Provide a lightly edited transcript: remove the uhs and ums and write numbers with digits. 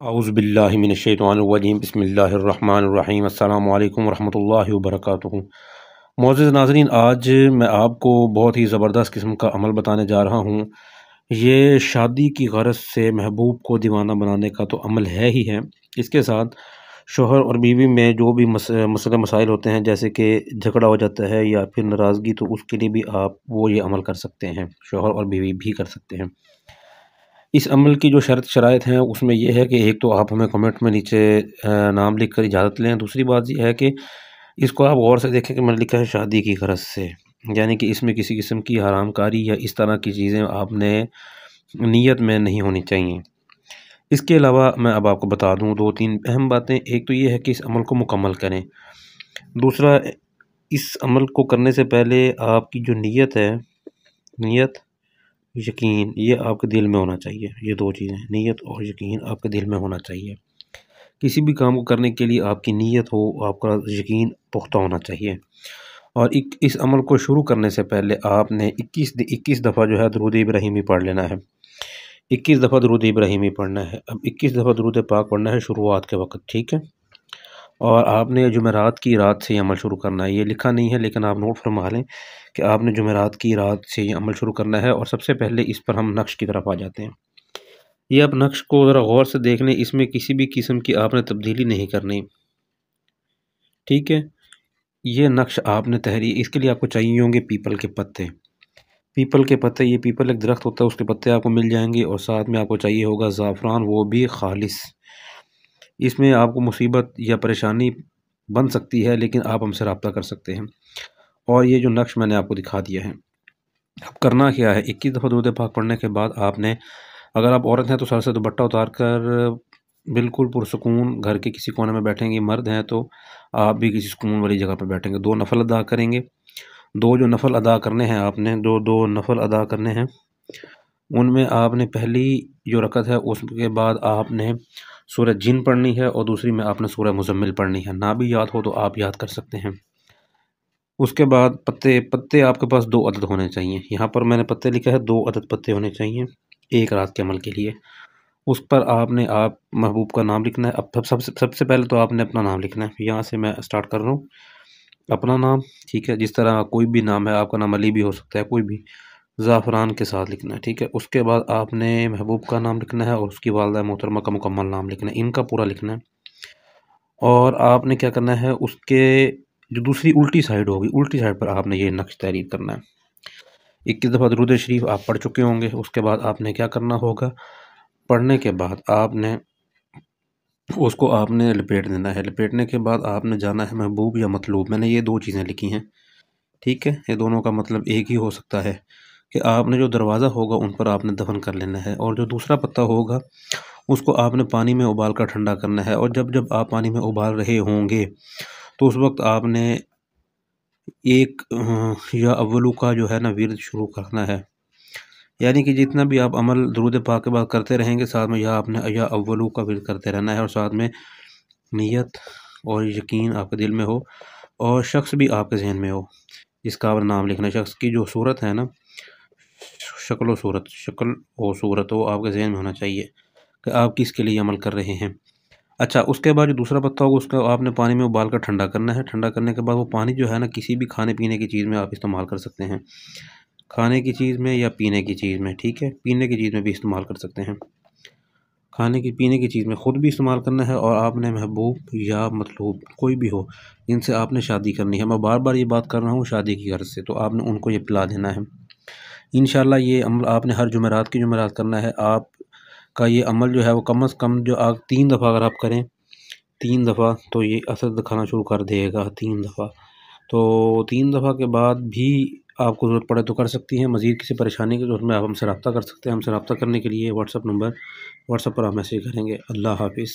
اعوذ باللہ من الشیطان الرجیم بسم اللہ الرحمن الرحیم السلام علیکم ورحمۃ اللہ وبرکاتہ۔ معزز ناظرین، آج میں آپ کو بہت ہی زبردست قسم کا عمل بتانے جا رہا ہوں۔ یہ شادی کی غرض سے محبوب کو دیوانہ بنانے کا تو عمل ہے ہی ہے، اس کے ساتھ شوہر اور بیوی میں جو بھی مسئلے مسائل ہوتے ہیں، جیسے کہ جھگڑا ہو جاتا ہے یا پھر ناراضگی، تو اس کے لیے بھی آپ یہ عمل کر سکتے ہیں، شوہر اور بیوی بھی کر سکتے ہیں۔ اس عمل کی جو شرائط ہیں اس میں یہ ہے کہ ایک تو آپ ہمیں کمنٹ میں نیچے نام لکھ کر اجازت لیں۔ دوسری بات یہ ہے کہ اس کو آپ غور سے دیکھیں کہ میں نے لکھا ہے شادی کی غرض سے، یعنی کہ اس میں کسی قسم کی حرام کاری یا اس طرح کی چیزیں آپ نے نیت میں نہیں ہونی چاہیے۔ اس کے علاوہ میں اب آپ کو بتا دوں دو تین اہم باتیں۔ ایک تو یہ ہے کہ اس عمل کو مکمل کریں۔ دوسرا، اس عمل کو کرنے سے پہلے آپ کی جو نیت ہے، نیت یقین، یہ آپ کے دل میں ہونا چاہیے۔ یہ دو چیزیں، نیت اور یقین، آپ کے دل میں ہونا چاہیے۔ کسی بھی کام کو کرنے کے لیے آپ کی نیت ہو، آپ کا یقین پختہ ہونا چاہیے۔ اور اس عمل کو شروع کرنے سے پہلے آپ نے 21 دفعہ جو ہے درود ابراہیمی پڑھ لینا ہے۔ 21 دفعہ درود ابراہیمی پڑھنا ہے۔ اب 21 دفعہ درود پاک پڑھنا ہے شروعات کے وقت، ٹھیک ہے؟ اور آپ نے جمعرات کی رات سے یہ عمل شروع کرنا ہے۔ یہ لکھا نہیں ہے لیکن آپ نوٹ فرما لیں کہ آپ نے جمعرات کی رات سے یہ عمل شروع کرنا ہے۔ اور سب سے پہلے اس پر ہم نقش کی طرف آ جاتے ہیں۔ یہ اب نقش کو ذرا غور سے دیکھ لیں، اس میں کسی بھی قسم کی آپ نے تبدیلی نہیں کرنی، ٹھیک ہے؟ یہ نقش آپ نے تحریر، اس کے لیے آپ کو چاہیے ہوں گے پیپل کے پتے۔ پیپل کے پتے، یہ پیپل ایک درخت ہوتا ہے، اس کے پتے آپ کو مل جائیں گے۔ اور ساتھ میں آپ کو چاہیے ہوگا زعفران، وہ بھی خالص۔ اس میں آپ کو مصیبت یا پریشانی بن سکتی ہے، لیکن آپ ہم سے رابطہ کر سکتے ہیں۔ اور یہ جو نقش میں نے آپ کو دکھا دیا ہے، اب کرنا کیا ہے؟ 21 دفعہ درود پاک پڑھنے کے بعد آپ نے، اگر آپ عورت ہیں تو سر سے دوپٹہ اتار کر بالکل پرسکون گھر کے کسی کونے میں بیٹھیں گے، مرد ہیں تو آپ بھی کسی سکون والی جگہ پہ بیٹھیں گے۔ 2 نفل ادا کریں گے۔ جو نفل ادا کرنے ہیں آپ نے، دو نفل ادا کرنے ہیں، ان میں آپ نے پہلی جو رکعت ہے اس کے بعد آپ نے سورہ جن پڑھنی ہے، اور دوسری میں آپ نے سورہ مزمل پڑھنی ہے۔ نہ بھی یاد ہو تو آپ یاد کر سکتے ہیں۔ اس کے بعد پتے آپ کے پاس 2 عدد ہونے چاہیے۔ یہاں پر میں نے پتے لکھا ہے، 2 عدد پتے ہونے چاہیے ایک رات کے عمل کے لیے۔ اس پر آپ نے محبوب کا نام لکھنا ہے۔ اب سب سے پہلے تو آپ نے اپنا نام لکھنا ہے۔ یہاں سے میں سٹارٹ کر رہا ہوں۔ اپنا نام، ٹھیک ہے، جس طرح کوئی بھی نام ہے، آپ کا نام علی بھی ہو سکتا ہے، کوئی بھی، زعفران کے ساتھ لکھنا ہے، ٹھیک ہے۔ اس کے بعد آپ نے محبوب کا نام لکھنا ہے، اور اس کی والدہ محترمہ کا مکمل نام لکھنا ہے، ان کا پورا لکھنا ہے۔ اور آپ نے کیا کرنا ہے، اس کے جو دوسری الٹی سائڈ ہوگی، الٹی سائڈ پر آپ نے یہ نقش تحریر کرنا ہے۔ 21 دفعہ درود شریف آپ پڑھ چکے ہوں گے۔ اس کے بعد آپ نے کیا کرنا ہوگا، پڑھنے کے بعد آپ نے اس کو آپ نے لپیٹ دینا ہے۔ لپیٹنے کے بعد آپ نے جانا ہے محبوب یا مطلوب۔ میں نے یہ 2 چیزیں لکھی ہیں، ٹھیک ہے؟ یہ دونوں کا مطلب ایک ہی ہو سکتا ہے کہ آپ نے جو دروازہ ہوگا ان پر آپ نے دفن کر لینا ہے، اور جو دوسرا پتا ہوگا اس کو آپ نے پانی میں ابال کر ٹھنڈا کرنا ہے۔ اور جب آپ پانی میں ابال رہے ہوں گے تو اس وقت آپ نے ایک یا اولو کا جو ہے نا ورد شروع کرنا ہے، یعنی کہ جتنا بھی آپ عمل درود پاک کے بعد کرتے رہیں گے، ساتھ میں آپ نے یا اولو کا ورد کرتے رہنا ہے، اور ساتھ میں نیت اور یقین آپ کے دل میں ہو، اور شخص بھی آپ کے ذہن میں ہو جس کا آپ نے نام لکھنا ہے۔ شخص کی جو صورت ہے نا، شکل و صورت وہ آپ کے ذہن میں ہونا چاہیے کہ آپ کس کے لیے عمل کر رہے ہیں۔ اچھا، اس کے بعد جو دوسرا پتا ہوگا اس کا آپ نے پانی میں ابال کر ٹھنڈا کرنا ہے۔ ٹھنڈا کرنے کے بعد وہ پانی جو ہے نا، کسی بھی کھانے پینے کی چیز میں آپ استعمال کر سکتے ہیں، کھانے کی چیز میں یا پینے کی چیز میں، ٹھیک ہے؟ پینے کی چیز میں بھی استعمال کر سکتے ہیں، پینے کی چیز میں خود بھی استعمال کرنا ہے۔ اور آپ نے محبوب یا مطلوب کوئی بھی ہو جن سے آپ نے شادی کرنی ہے، میں بار بار یہ بات کر رہا ہوں شادی کی غرض سے، تو آپ نے ان کو یہ پلا دینا ہے۔ انشاءاللہ یہ عمل آپ نے ہر جمعرات کرنا ہے۔ آپ کا یہ عمل جو ہے وہ کم از کم جو آپ 3 دفعہ اگر آپ کریں، 3 دفعہ، تو یہ اثر دکھانا شروع کر دے گا۔ 3 دفعہ، تو 3 دفعہ کے بعد بھی آپ کو ضرورت پڑے تو کر سکتی ہیں۔ مزید کسی پریشانی کی ضرورت میں آپ ہم سے رابطہ کر سکتے ہیں۔ ہم سے رابطہ کرنے کے لیے واٹس ایپ پر آپ میسیج کریں گے۔ اللہ حافظ۔